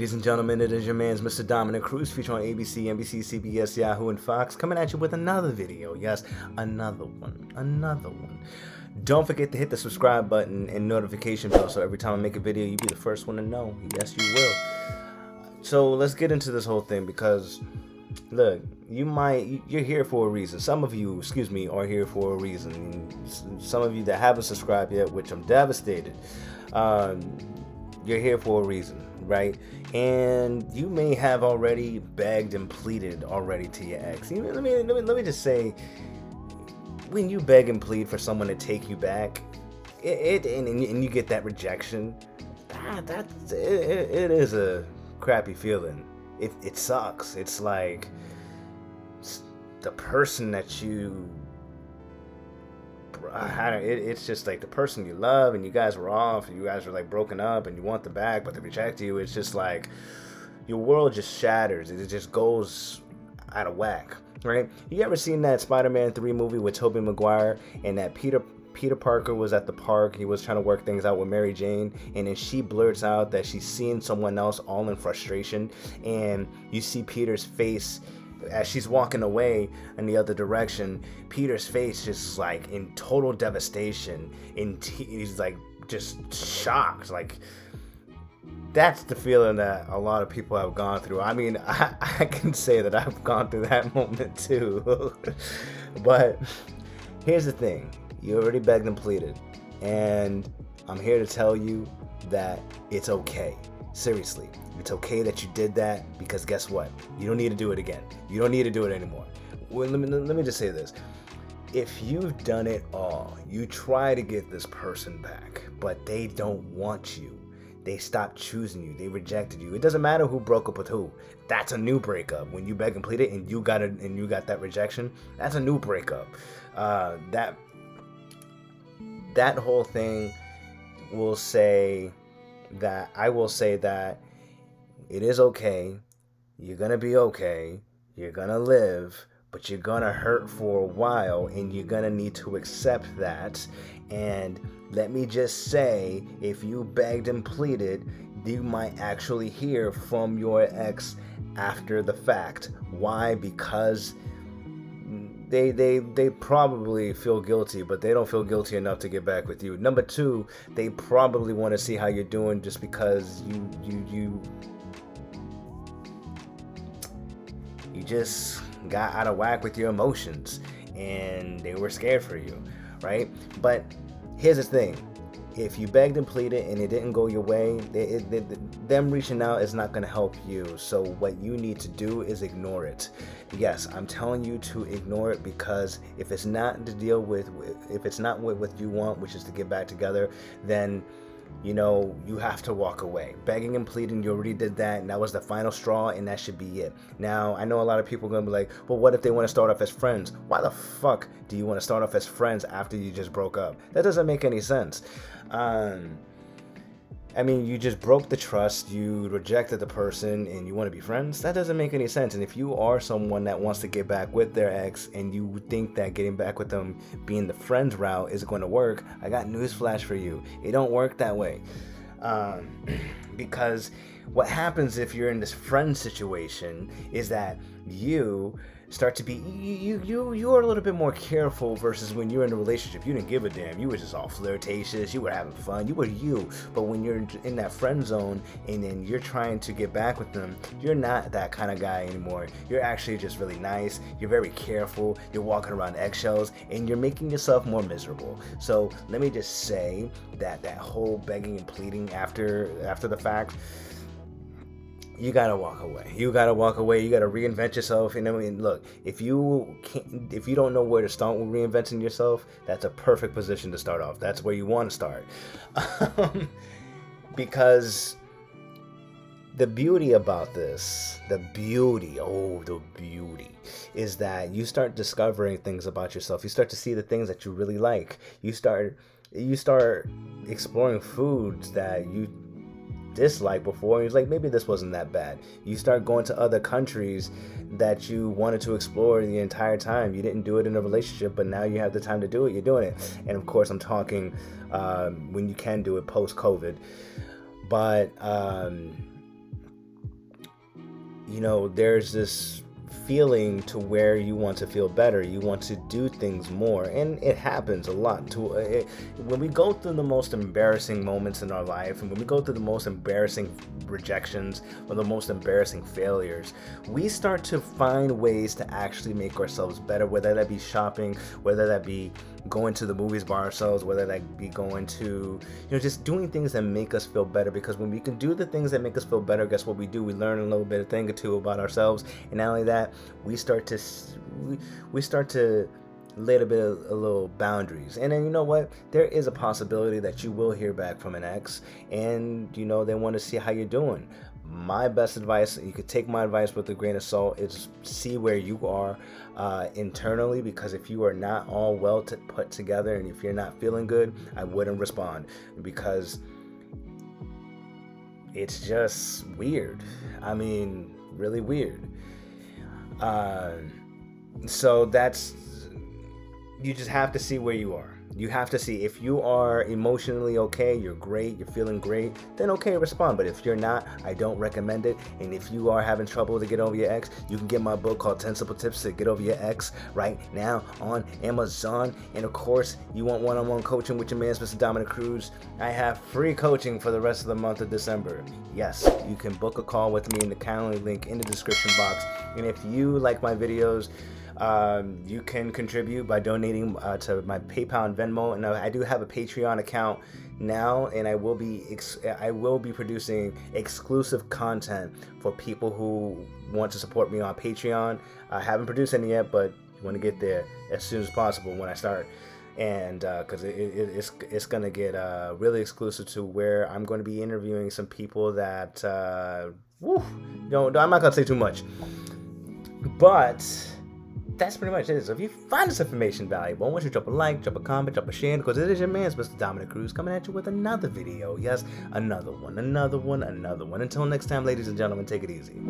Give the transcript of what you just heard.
Ladies and gentlemen, it is your man's Mr. Dominic Cruz, featured on ABC, NBC, CBS, Yahoo, and Fox, coming at you with another video. Yes, another one. Don't forget to hit the subscribe button and notification bell so every time I make a video, you'll be the first one to know. Yes, you will. So let's get into this whole thing because, look, you're here for a reason. Some of you, are here for a reason. Some of you that haven't subscribed yet, which I'm devastated, you're here for a reason, right? And you may have already begged and pleaded already to your ex. Let me just say, when you beg and plead for someone to take you back, and you get that rejection, it is a crappy feeling. It sucks. It's like the person that you, it's just like the person you love, and you guys were off, and you guys were like broken up, and you want them back, but they reject you. It's just like your world just shatters. It just goes out of whack, right? You ever seen that Spider-Man 3 movie with Tobey Maguire, and that Peter Parker was at the park, he was trying to work things out with Mary Jane, and then she blurts out that she's seeing someone else, all in frustration, and you see Peter's face as she's walking away in the other direction. Peter's face just like in total devastation, and he's like just shocked. Like, that's the feeling that a lot of people have gone through. I mean, I can say that I've gone through that moment too. But here's the thing. You already begged and pleaded, and I'm here to tell you that it's okay. Seriously, it's okay that you did that, because guess what? You don't need to do it again. You don't need to do it anymore. Well, let me just say this. If you've done it all, you try to get this person back, but they don't want you. They stopped choosing you. They rejected you. It doesn't matter who broke up with who. That's a new breakup. When you beg and plead it, and you got that rejection, that's a new breakup. That whole thing will say that I will say that it is okay. You're gonna be okay. You're gonna live, but you're gonna hurt for a while, and you're gonna need to accept that. And let me just say, if you begged and pleaded, you might actually hear from your ex after the fact. Why? Because they probably feel guilty, but they don't feel guilty enough to get back with you. Number two, they probably want to see how you're doing, just because you just got out of whack with your emotions, and they were scared for you, right? But here's the thing. If you begged and pleaded and it didn't go your way, them reaching out is not going to help you. So what you need to do is ignore it. Yes, I'm telling you to ignore it, because if it's not to deal with, if it's not what you want, which is to get back together, then you have to walk away. Begging and pleading, you already did that, and that was the final straw, and that should be it. Now, I know a lot of people are going to be like, well, what if they want to start off as friends? Why the fuck do you want to start off as friends after you just broke up? That doesn't make any sense. I mean, you just broke the trust, you rejected the person, and you want to be friends? That doesn't make any sense. And if you are someone that wants to get back with their ex, and you think that getting back with them, being the friends route, is going to work, I got news flash for you. It don't work that way. Because what happens if you're in this friend situation is that you start to be, you are a little bit more careful, versus when you're in a relationship, you didn't give a damn. You were just all flirtatious, you were having fun, you were you. But when you're in that friend zone, and then you're trying to get back with them, you're not that kind of guy anymore. You're actually just really nice, you're very careful, you're walking around eggshells, and you're making yourself more miserable. So let me just say that whole begging and pleading after the fact, you gotta walk away. You gotta walk away. You gotta reinvent yourself. And look, if you don't know where to start with reinventing yourself, that's a perfect position to start off. That's where you want to start, because the beauty about this, the beauty is that you start discovering things about yourself. You start to see the things that you really like. You start exploring foods that you dislike before, and it's like, maybe this wasn't that bad. You start going to other countries that you wanted to explore the entire time. You didn't do it in a relationship, but now you have the time to do it. You're doing it. And of course, I'm talking when you can do it post-COVID. But you know, there's this feeling to where you want to feel better, you want to do things more, and it happens a lot. When we go through the most embarrassing moments in our life, and when we go through the most embarrassing rejections or the most embarrassing failures, we start to find ways to actually make ourselves better, whether that be shopping, whether that be going to the movies by ourselves, whether that be going to, you know, just doing things that make us feel better. Because when we can do the things that make us feel better, guess what we do? We learn a little bit, a thing or two about ourselves, and not only that, we start to lay a little boundaries. And then, you know what, there is a possibility that you will hear back from an ex, and you know, they want to see how you're doing. My best advice, you could take my advice with a grain of salt, is see where you are internally, because if you are not all well put together, and if you're not feeling good, I wouldn't respond, because it's just weird. I mean, really weird. So that's, you just have to see where you are. You have to see if you are emotionally okay, you're great, you're feeling great, then okay, respond. But if you're not, I don't recommend it. And if you are having trouble to get over your ex, you can get my book called 10 Simple Tips to Get Over Your Ex right now on Amazon. And of course, you want one-on-one coaching with your man, Mr. Dominic Cruz, I have free coaching for the rest of the month of December. Yes, you can book a call with me in the Calendly link in the description box. And if you like my videos, you can contribute by donating to my PayPal and Venmo, and I do have a Patreon account now, and I will be producing exclusive content for people who want to support me on Patreon. I haven't produced any yet, but I want to get there as soon as possible when I start, and because it's gonna get really exclusive, to where I'm going to be interviewing some people that I'm not gonna say too much, but that's pretty much it. So if you find this information valuable, I want you to drop a like, drop a comment, drop a share, because it is your man, Mr. Dominic Cruz, coming at you with another video. Yes, another one. Until next time, ladies and gentlemen, take it easy.